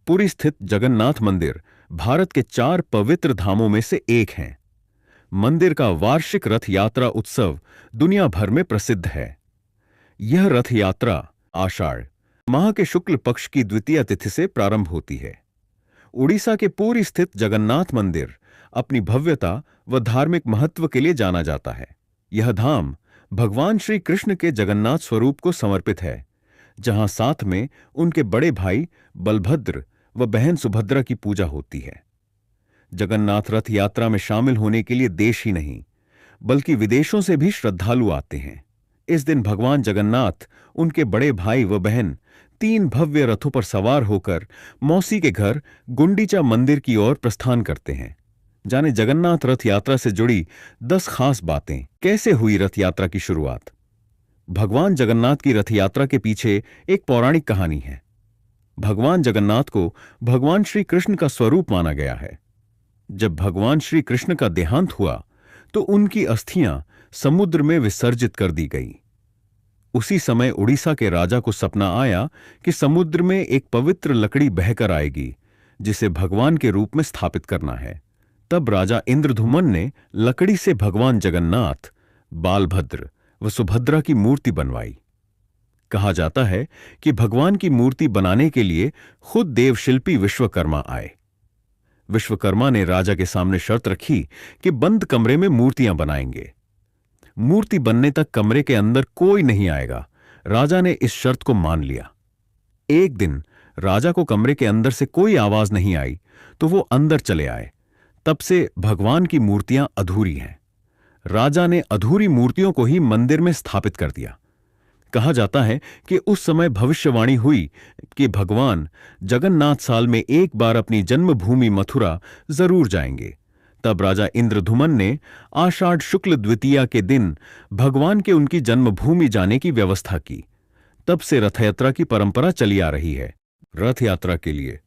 पुरी स्थित जगन्नाथ मंदिर भारत के 4 पवित्र धामों में से एक हैं। मंदिर का वार्षिक रथ यात्रा उत्सव दुनिया भर में प्रसिद्ध है। यह रथ यात्रा आषाढ़ माह के शुक्ल पक्ष की द्वितीय तिथि से प्रारंभ होती है। उड़ीसा के पुरी स्थित जगन्नाथ मंदिर अपनी भव्यता व धार्मिक महत्व के लिए जाना जाता है। यह धाम भगवान श्री कृष्ण के जगन्नाथ स्वरूप को समर्पित है, जहां साथ में उनके बड़े भाई बलभद्र व बहन सुभद्रा की पूजा होती है। जगन्नाथ रथ यात्रा में शामिल होने के लिए देश ही नहीं बल्कि विदेशों से भी श्रद्धालु आते हैं। इस दिन भगवान जगन्नाथ, उनके बड़े भाई व बहन 3 भव्य रथों पर सवार होकर मौसी के घर गुंडीचा मंदिर की ओर प्रस्थान करते हैं। जाने जगन्नाथ रथ यात्रा से जुड़ी 10 खास बातें। कैसे हुई रथ यात्रा की शुरुआत? भगवान जगन्नाथ की रथ यात्रा के पीछे एक पौराणिक कहानी है। भगवान जगन्नाथ को भगवान श्री कृष्ण का स्वरूप माना गया है। जब भगवान श्री कृष्ण का देहांत हुआ तो उनकी अस्थियां समुद्र में विसर्जित कर दी गई। उसी समय उड़ीसा के राजा को सपना आया कि समुद्र में एक पवित्र लकड़ी बहकर आएगी, जिसे भगवान के रूप में स्थापित करना है। तब राजा इंद्रधुमन ने लकड़ी से भगवान जगन्नाथ, बालभद्र व सुभद्रा की मूर्ति बनवाई। कहा जाता है कि भगवान की मूर्ति बनाने के लिए खुद देवशिल्पी विश्वकर्मा आए। विश्वकर्मा ने राजा के सामने शर्त रखी कि बंद कमरे में मूर्तियां बनाएंगे। मूर्ति बनने तक कमरे के अंदर कोई नहीं आएगा। राजा ने इस शर्त को मान लिया। एक दिन राजा को कमरे के अंदर से कोई आवाज नहीं आई तो वो अंदर चले आए। तब से भगवान की मूर्तियां अधूरी हैं। राजा ने अधूरी मूर्तियों को ही मंदिर में स्थापित कर दिया। कहा जाता है कि उस समय भविष्यवाणी हुई कि भगवान जगन्नाथ साल में एक बार अपनी जन्मभूमि मथुरा जरूर जाएंगे। तब राजा इंद्रधुमन ने आषाढ़ शुक्ल द्वितीया के दिन भगवान के उनकी जन्मभूमि जाने की व्यवस्था की। तब से रथ यात्रा की परंपरा चली आ रही है। रथ यात्रा के लिए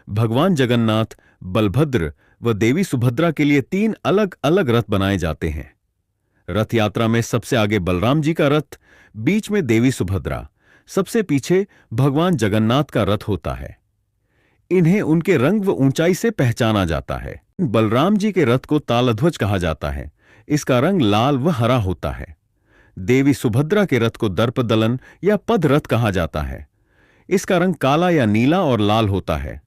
भगवान जगन्नाथ, बलभद्र व देवी सुभद्रा के लिए 3 अलग अलग रथ बनाए जाते हैं। रथ यात्रा में सबसे आगे बलराम जी का रथ, बीच में देवी सुभद्रा, सबसे पीछे भगवान जगन्नाथ का रथ होता है। इन्हें उनके रंग व ऊंचाई से पहचाना जाता है। बलराम जी के रथ को तालध्वज कहा जाता है। इसका रंग लाल व हरा होता है। देवी सुभद्रा के रथ को दर्पदलन या पद रथ कहा जाता है। इसका रंग काला या नीला और लाल होता है।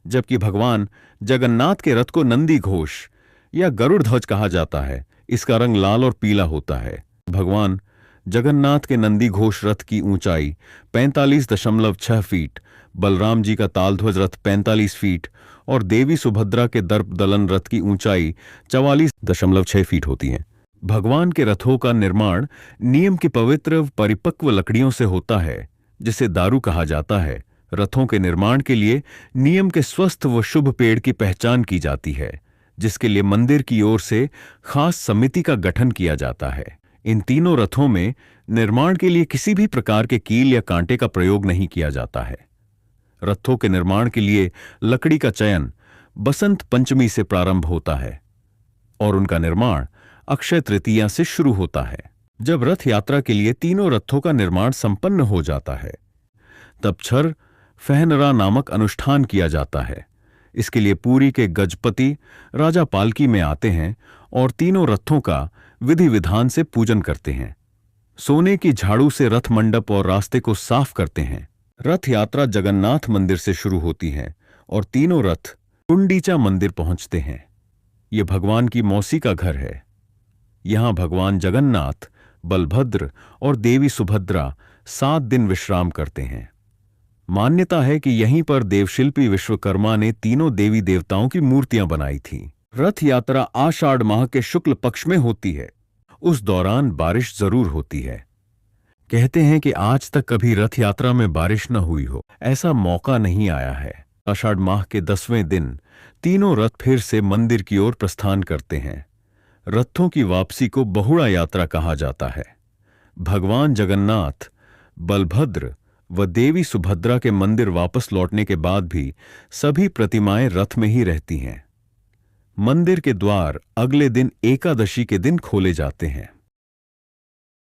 जबकि भगवान जगन्नाथ के रथ को नंदी घोष या गरुड़ ध्वज कहा जाता है। इसका रंग लाल और पीला होता है। भगवान जगन्नाथ के नंदी घोष रथ की ऊंचाई 45.6 फीट, बलराम जी का तालध्वज रथ 45 फीट और देवी सुभद्रा के दर्पदलन रथ की ऊंचाई 44.6 फीट होती है। भगवान के रथों का निर्माण नियम की पवित्र परिपक्व लकड़ियों से होता है, जिसे दारू कहा जाता है। रथों के निर्माण के लिए नियम के स्वस्थ व शुभ पेड़ की पहचान की जाती है, जिसके लिए मंदिर की ओर से खास समिति का गठन किया जाता है। इन तीनों रथों में निर्माण के लिए किसी भी प्रकार के कील या कांटे का प्रयोग नहीं किया जाता है। रथों के निर्माण के लिए लकड़ी का चयन बसंत पंचमी से प्रारंभ होता है और उनका निर्माण अक्षय तृतीया से शुरू होता है। जब रथ यात्रा के लिए तीनों रथों का निर्माण संपन्न हो जाता है, तब छर फहनरा नामक अनुष्ठान किया जाता है। इसके लिए पुरी के गजपति राजा पालकी में आते हैं और तीनों रथों का विधि विधान से पूजन करते हैं। सोने की झाड़ू से रथ मंडप और रास्ते को साफ करते हैं। रथ यात्रा जगन्नाथ मंदिर से शुरू होती है और तीनों रथ गुंडीचा मंदिर पहुंचते हैं। ये भगवान की मौसी का घर है। यहां भगवान जगन्नाथ, बलभद्र और देवी सुभद्रा 7 दिन विश्राम करते हैं। मान्यता है कि यहीं पर देवशिल्पी विश्वकर्मा ने तीनों देवी देवताओं की मूर्तियां बनाई थीं। रथ यात्रा आषाढ़ माह के शुक्ल पक्ष में होती है। उस दौरान बारिश जरूर होती है। कहते हैं कि आज तक कभी रथ यात्रा में बारिश न हुई हो, ऐसा मौका नहीं आया है। आषाढ़ माह के 10वें दिन तीनों रथ फिर से मंदिर की ओर प्रस्थान करते हैं। रथों की वापसी को बहुड़ा यात्रा कहा जाता है। भगवान जगन्नाथ, बलभद्र व देवी सुभद्रा के मंदिर वापस लौटने के बाद भी सभी प्रतिमाएं रथ में ही रहती हैं। मंदिर के द्वार अगले दिन एकादशी के दिन खोले जाते हैं।